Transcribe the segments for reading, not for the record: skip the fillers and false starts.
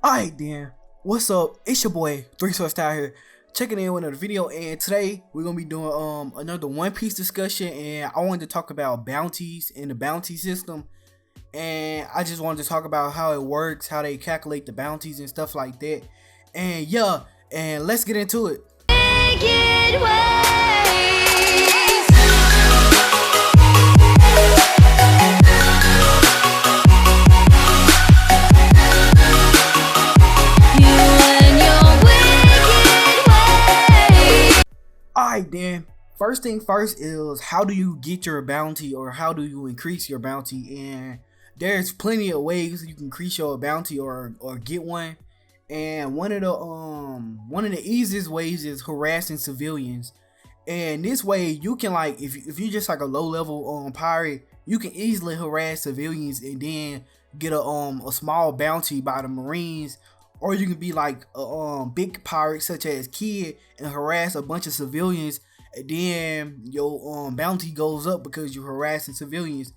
Alright then, what's up? It's your boy 3 Source Style here, checking in with another video, and today we're gonna be doing another One Piece discussion, and I wanted to talk about bounties and the bounty system, and I just wanted to talk about how it works, how they calculate the bounties and stuff like that, and yeah, and let's get into it. Alright then, first thing first is how do you get your bounty, or how do you increase your bounty? And there's plenty of ways you can increase your bounty or get one. And one of the easiest ways is harassing civilians. And this way you can, like, if you're just like a low level pirate, you can easily harass civilians and then get a small bounty by the Marines. Or you can be like a big pirate such as Kid and harass a bunch of civilians, and then your bounty goes up because you're harassing civilians.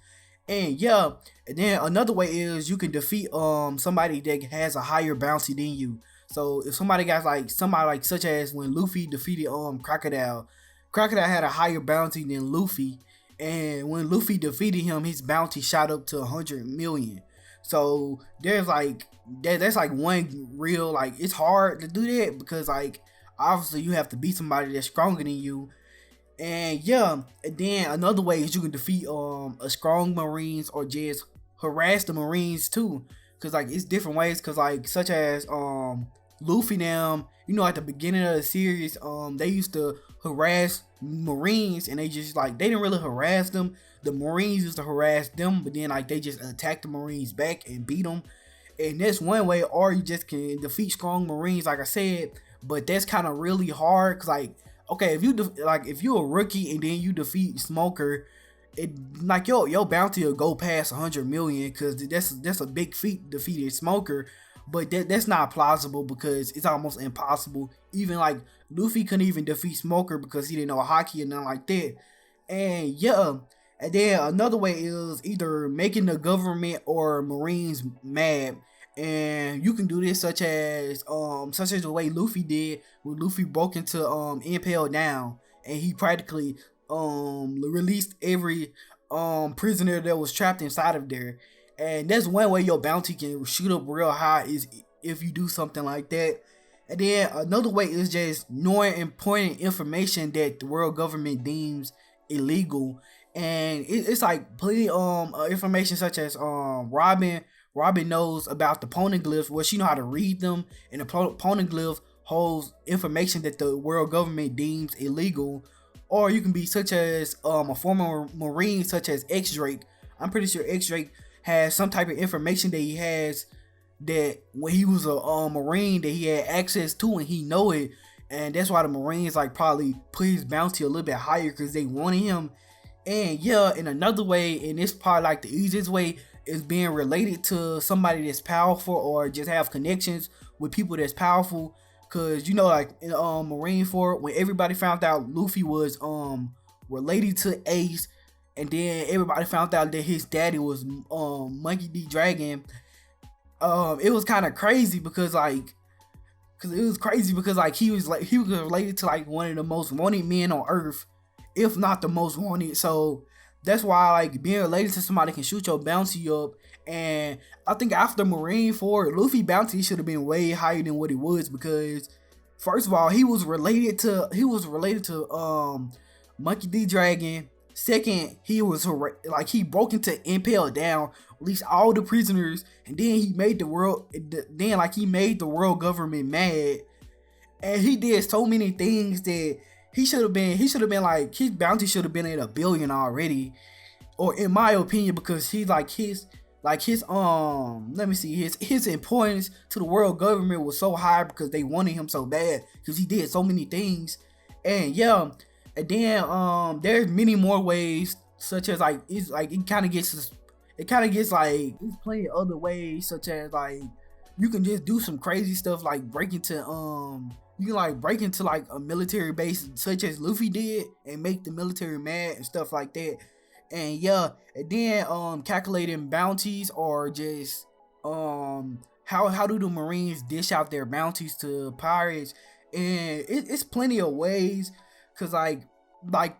And yeah, and then another way is you can defeat somebody that has a higher bounty than you. So if somebody got somebody such as when Luffy defeated Crocodile had a higher bounty than Luffy, and when Luffy defeated him, his bounty shot up to 100 million. So there's that's like one real, like, it's hard to do that because like obviously you have to beat somebody that's stronger than you. And yeah, and then another way is you can defeat a strong Marines or just harass the Marines too, because like it's different ways, because like such as Luffy now, you know, at the beginning of the series they used to harass Marines, and they didn't really harass them. The Marines used to harass them, but then like they just attack the Marines back and beat them. And that's one way. Or you just can defeat strong Marines, like I said, but that's kind of really hard, because like, okay, if you're a rookie and then you defeat Smoker, it like your bounty will go past 100 million, because that's a big feat, defeating Smoker. But that's not plausible because it's almost impossible. Even like Luffy couldn't even defeat Smoker because he didn't know hockey and nothing like that. And yeah, and then another way is either making the government or Marines mad. And you can do this such as the way Luffy did when Luffy broke into Impel Down, and he practically released every prisoner that was trapped inside of there. And that's one way your bounty can shoot up real high, is if you do something like that. And then another way is just knowing important information that the world government deems illegal. And it's like plenty information such as Robin knows about the poneglyphs, well, she know how to read them, and the poneglyph holds information that the world government deems illegal. Or you can be such as a former Marine such as X-Drake. I'm pretty sure X-Drake has some type of information that he has that when he was a Marine that he had access to, and he know it. And that's why the Marines like probably put his bounty a little bit higher, because they wanted him. And yeah, in another way, and it's probably like the easiest way, is being related to somebody that's powerful, or just have connections with people that's powerful. Cause you know, like in Marine Fort, when everybody found out Luffy was related to Ace, and then everybody found out that his daddy was Monkey D. Dragon, it was kind of crazy because he was related to like one of the most wanted men on Earth, if not the most wanted. So that's why like being related to somebody can shoot your bounty up. And I think after Marine Ford, Luffy bounty should have been way higher than what it was, because first of all, he was related to Monkey D. Dragon. Second, he broke into Impel Down, released all the prisoners, and then he made the world government mad. And he did so many things that he should have been like, his bounty should have been at 1 billion already, or in my opinion, because his importance to the world government was so high because they wanted him so bad, because he did so many things. And yeah, and then there's many more ways, such as like there's plenty of other ways, such as like you can just do some crazy stuff like break into you can like break into like a military base such as Luffy did and make the military mad and stuff like that. And yeah, and then calculating bounties or just how do the Marines dish out their bounties to pirates, and it's plenty of ways, cause like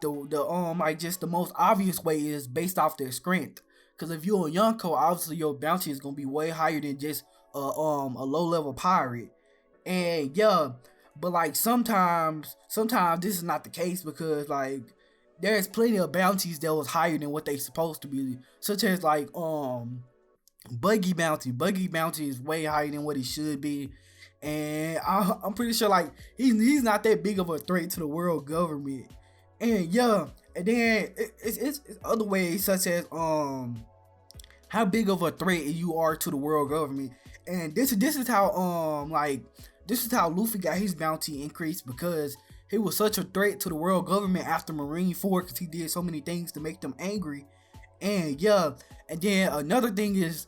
the like just the most obvious way is based off their strength. Cause if you're a Yonko, obviously your bounty is gonna be way higher than just a low level pirate. And yeah, but like sometimes this is not the case, because like there's plenty of bounties that was higher than what they supposed to be, such as like buggy bounty. Buggy bounty is way higher than what it should be, and I'm pretty sure like he's not that big of a threat to the world government. And yeah, and then it's other ways, such as how big of a threat you are to the world government. And this is how this is how Luffy got his bounty increased, because he was such a threat to the world government after Marineford, because he did so many things to make them angry. And yeah, and then another thing is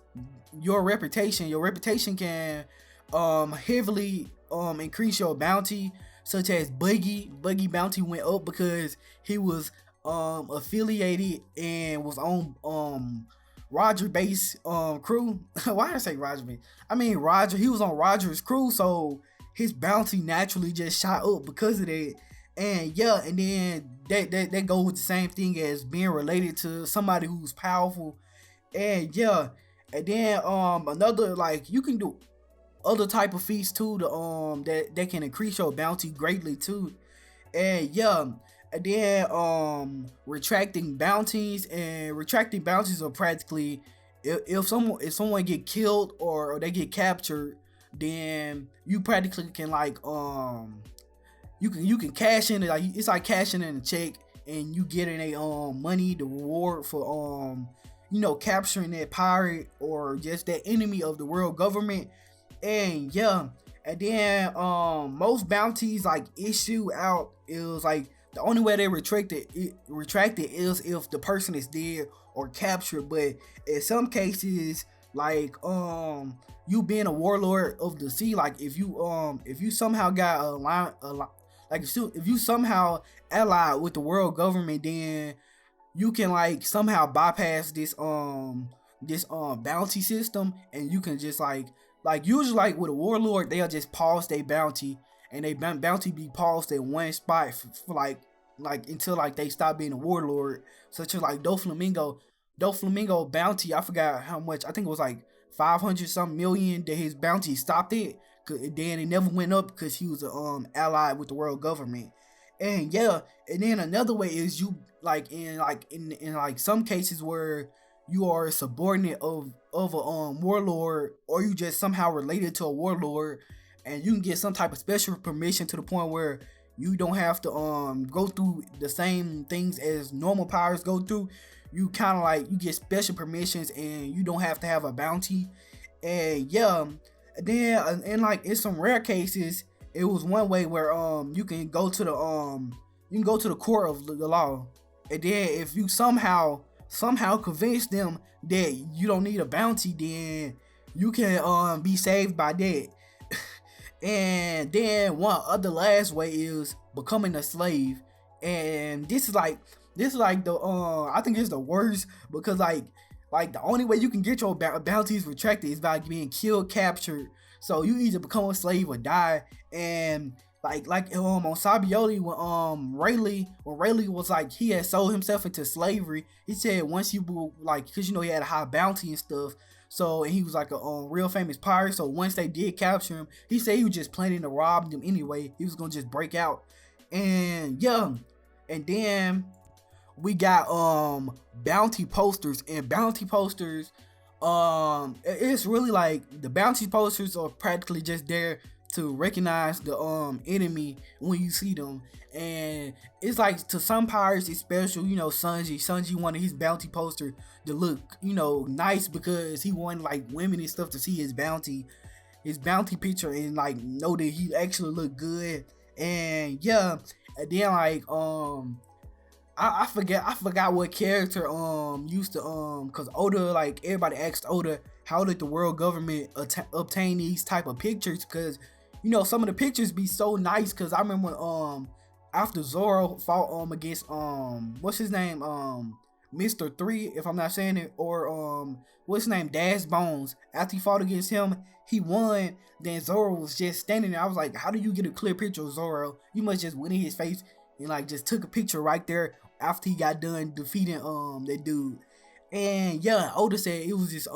your reputation. Your reputation can heavily increase your bounty, such as Buggy bounty went up because he was affiliated and was on Roger base crew. Why did I say Roger base? I mean Roger. He was on Roger's crew, so his bounty naturally just shot up because of that. And yeah, and then that goes with the same thing as being related to somebody who's powerful. And yeah, and then another, like, you can do other type of feats too, to that can increase your bounty greatly too. And yeah, and then retracting bounties are practically, if someone get killed or they get captured, then you practically can like you can cash in, like it's like cashing in a check, and you getting a money, the reward for capturing that pirate or just that enemy of the world government. And yeah, and then most bounties like issue out is like, the only way they retract it is if the person is dead or captured. But in some cases, like you being a warlord of the sea, like if you somehow got if you somehow allied with the world government, then you can like somehow bypass this bounty system, and you can just like usually like with a warlord, they'll just pause their bounty, and they bounty be paused at one spot for like until like they stop being a warlord. Such as like Doflamingo bounty, I forgot how much, I think it was like 500 something million that his bounty stopped it. Then it never went up because he was allied with the world government. And yeah, and then another way is you in some cases where you are a subordinate of a warlord, or you just somehow related to a warlord, and you can get some type of special permission to the point where you don't have to go through the same things as normal pirates go through. You kind of like, you get special permissions, and you don't have to have a bounty. And yeah, and then and like in some rare cases, it was one way where you can go to the court of the law, and then if you somehow convince them that you don't need a bounty, then you can be saved by that. And then one other last way is becoming a slave. And this is like the I think it's the worst, because like the only way you can get your bounties retracted is by being killed, captured. So you either become a slave or die. And like on Sabaody, when Rayleigh was like, he had sold himself into slavery, he said once you like, because he had a high bounty and stuff, so, and he was like a real famous pirate, so once they did capture him, he said he was just planning to rob them anyway. He was gonna just break out. And yeah, and then we got bounty posters. And bounty posters, it's really like, the bounty posters are practically just there to recognize the enemy when you see them. And it's like, to some pirates it's special. Sanji wanted his bounty poster to look nice, because he wanted like women and stuff to see his bounty picture and like know that he actually looked good. And yeah, and then like I forgot what character used to because Oda, like everybody asked Oda, how did the world government obtain these type of pictures, because some of the pictures be so nice because I remember after Zoro fought against what's his name, Mr. 3, if I'm not saying it, or what's his name, Dash Bones. After he fought against him, he won. Then Zoro was just standing there. I was like, how do you get a clear picture of Zoro? You must just went in his face and like just took a picture right there after he got done defeating that dude. And yeah, Oda said it was this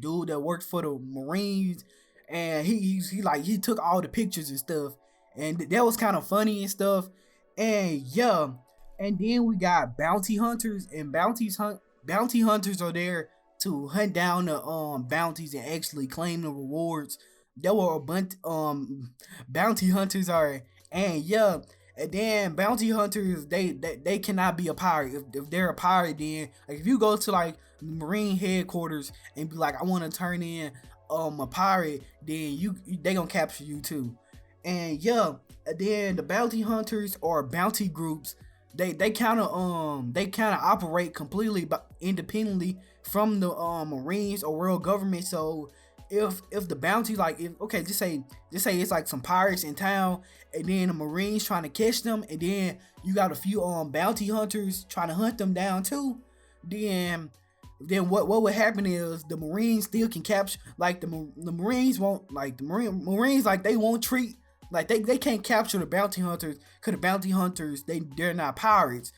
dude that worked for the Marines, and he took all the pictures and stuff, and that was kind of funny and stuff. And yeah, and then we got bounty hunters, and bounty hunters are there to hunt down the bounties and actually claim the rewards. There were a bunch bounty hunters are, and yeah, and then bounty hunters they cannot be a pirate. If they're a pirate, then like if you go to like Marine headquarters and be like, I want to turn in a pirate, then they gonna capture you too. And yeah, and then the bounty hunters or bounty groups, they kind of operate completely independently from the Marines or world government. So if the bounty, like, if okay, just say it's like some pirates in town, and then the Marines trying to catch them, and then you got a few bounty hunters trying to hunt them down too, then what would happen is the Marines still can capture, like the Marines won't, like the Marines like they won't treat, like they can't capture the bounty hunters because the bounty hunters they're not pirates.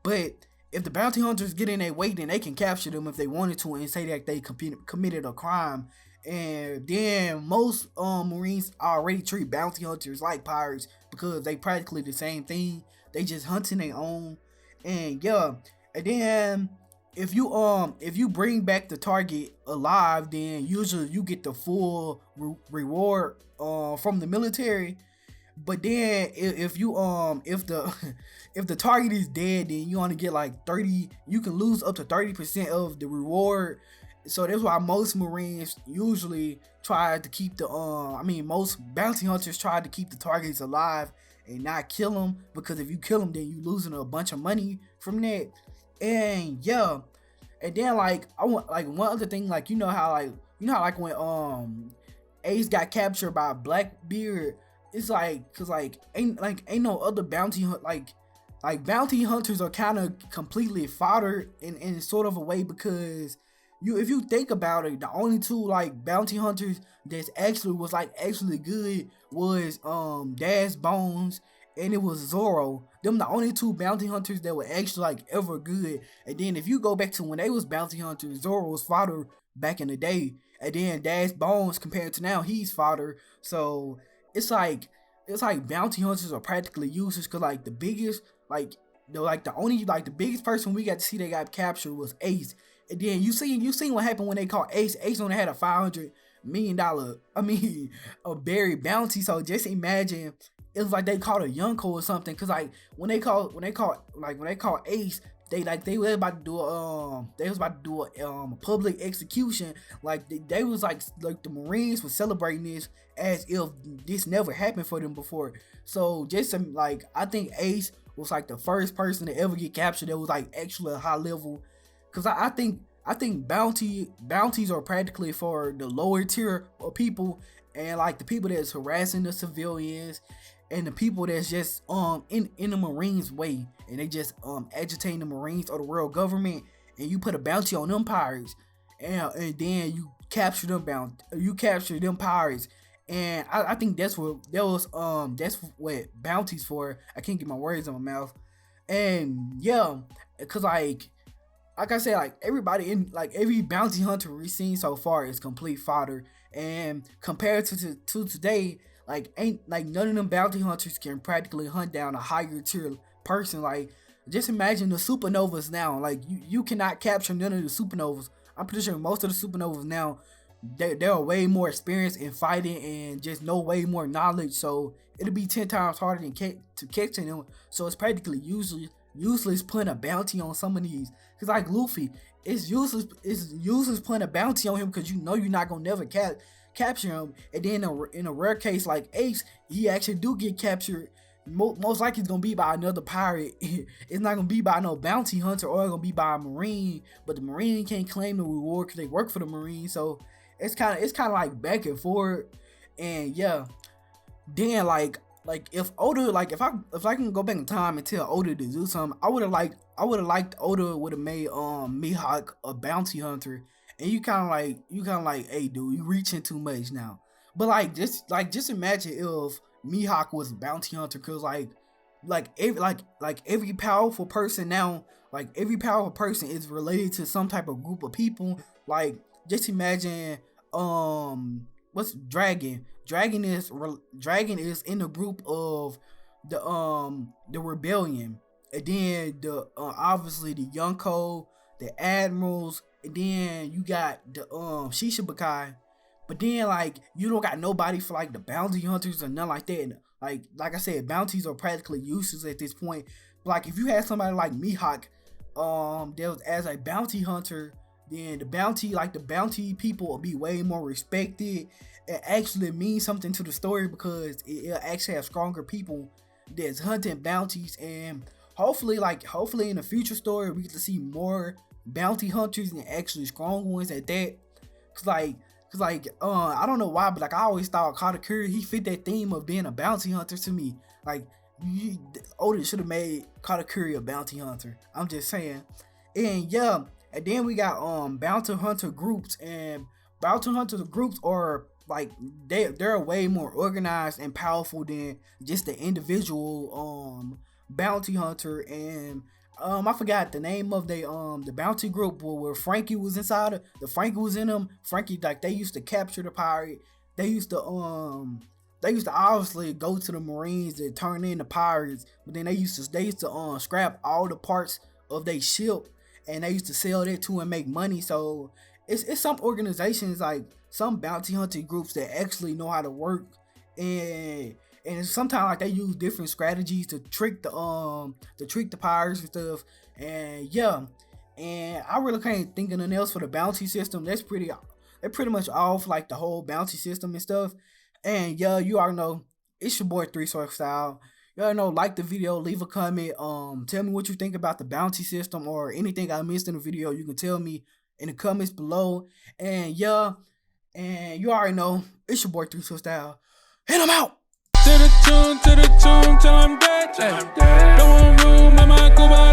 But if the bounty hunters get in their way, then they can capture them if they wanted to and say that they committed a crime. And then most Marines already treat bounty hunters like pirates because they practically the same thing. They just hunting their own. And yeah, and then if you bring back the target alive, then usually you get the full reward from the military. But then if the if the target is dead, then you only get like 30. You can lose up to 30% of the reward. So that's why most Marines usually try to keep most bounty hunters try to keep the targets alive and not kill them, because if you kill them, then you losing a bunch of money from that. And yeah, and then like I want like one other thing, like you know how when Ace got captured by Blackbeard, it's like cause like ain't no other bounty like bounty hunters are kind of completely fodder in sort of a way, because if you think about it, the only two like bounty hunters that's actually good was Dash Bones, and it was Zoro. Them the only two bounty hunters that were actually like ever good. And then if you go back to when they was bounty hunters, Zoro was fodder back in the day, and then Dash Bones compared to now, he's fodder. So it's like bounty hunters are practically useless, because like the biggest the biggest person we got to see that got captured was Ace. And then you seen what happened when they caught Ace. Ace only had a $500 million a buried bounty. So just imagine it was like they caught a Yonko or something. Cause like when they caught Ace, they was about to do a public execution. Like they was like the Marines were celebrating this as if this never happened for them before. So just like I think Ace was like the first person to ever get captured that was like actually a high level. Cause I think bounties are practically for the lower tier of people, and like the people that's harassing the civilians, and the people that's just in the Marines way, and they just agitating the Marines or the world government, and you put a bounty on them pirates, and then you capture them pirates. And I think that's what bounties for. I can't get my words in my mouth. And yeah, cause like I said, like everybody in like every bounty hunter we've seen so far is complete fodder. And compared to today, like ain't like none of them bounty hunters can practically hunt down a higher tier person. Like just imagine the supernovas now. Like you cannot capture none of the supernovas. I'm pretty sure most of the supernovas now, they're way more experienced in fighting and just know way more knowledge. So it'll be 10 times harder to catch them. So it's practically useless putting a bounty on some of these. Cause like Luffy, it's useless putting a bounty on him, because you know you're not gonna never capture him. And then in a rare case like Ace, he actually do get captured. Most likely it's gonna be by another pirate. It's not gonna be by no bounty hunter, or it's gonna be by a Marine. But the Marine can't claim the reward because they work for the Marine. So it's kind of like back and forth. And yeah, then like if Oda, like if I can go back in time and tell Oda to do something, I would have liked Oda would have made Mihawk a bounty hunter, and you kind of like, hey dude, you reaching too much now. But just imagine if Mihawk was a bounty hunter, cause every powerful person now, like every powerful person is related to some type of group of people. Like just imagine what's Dragon? Dragon is in the group of the rebellion, and then the obviously the Yonko, the admirals, and then you got the Shishibukai. But then like you don't got nobody for like the bounty hunters or nothing like that. Like I said, bounties are practically useless at this point. But like if you had somebody like Mihawk, that was as a bounty hunter, then the bounty people will be way more respected. It actually means something to the story because it'll actually have stronger people that's hunting bounties, and hopefully in the future story we get to see more bounty hunters and actually strong ones at that. Cause I don't know why, but like I always thought Katakuri, he fit that theme of being a bounty hunter to me. Like Oda should have made Katakuri a bounty hunter. I'm just saying. And yeah, and then we got bounty hunter groups, and bounty hunter groups are like they're way more organized and powerful than just the individual bounty hunter. And I forgot the name of the bounty group where Frankie was inside of the Frankie was in them. Frankie, like they used to capture the pirate. They used to obviously go to the Marines and turn in the pirates, but then they used to scrap all the parts of their ship, and they used to sell that too and make money. So it's some organizations, like some bounty hunting groups, that actually know how to work, and sometimes like they use different strategies to trick the pirates and stuff. And yeah, and I really can't think of nothing else for the bounty system. They're pretty much off like the whole bounty system and stuff. And yeah, you already know it's your boy 3 Sword Style. You already know, like the video, leave a comment, tell me what you think about the bounty system or anything I missed in the video. You can tell me in the comments below. And yeah, and you already know it's your boy 3 Sword Style. And I'm out. To the tune, till I'm dead. Don't want room, I might go by.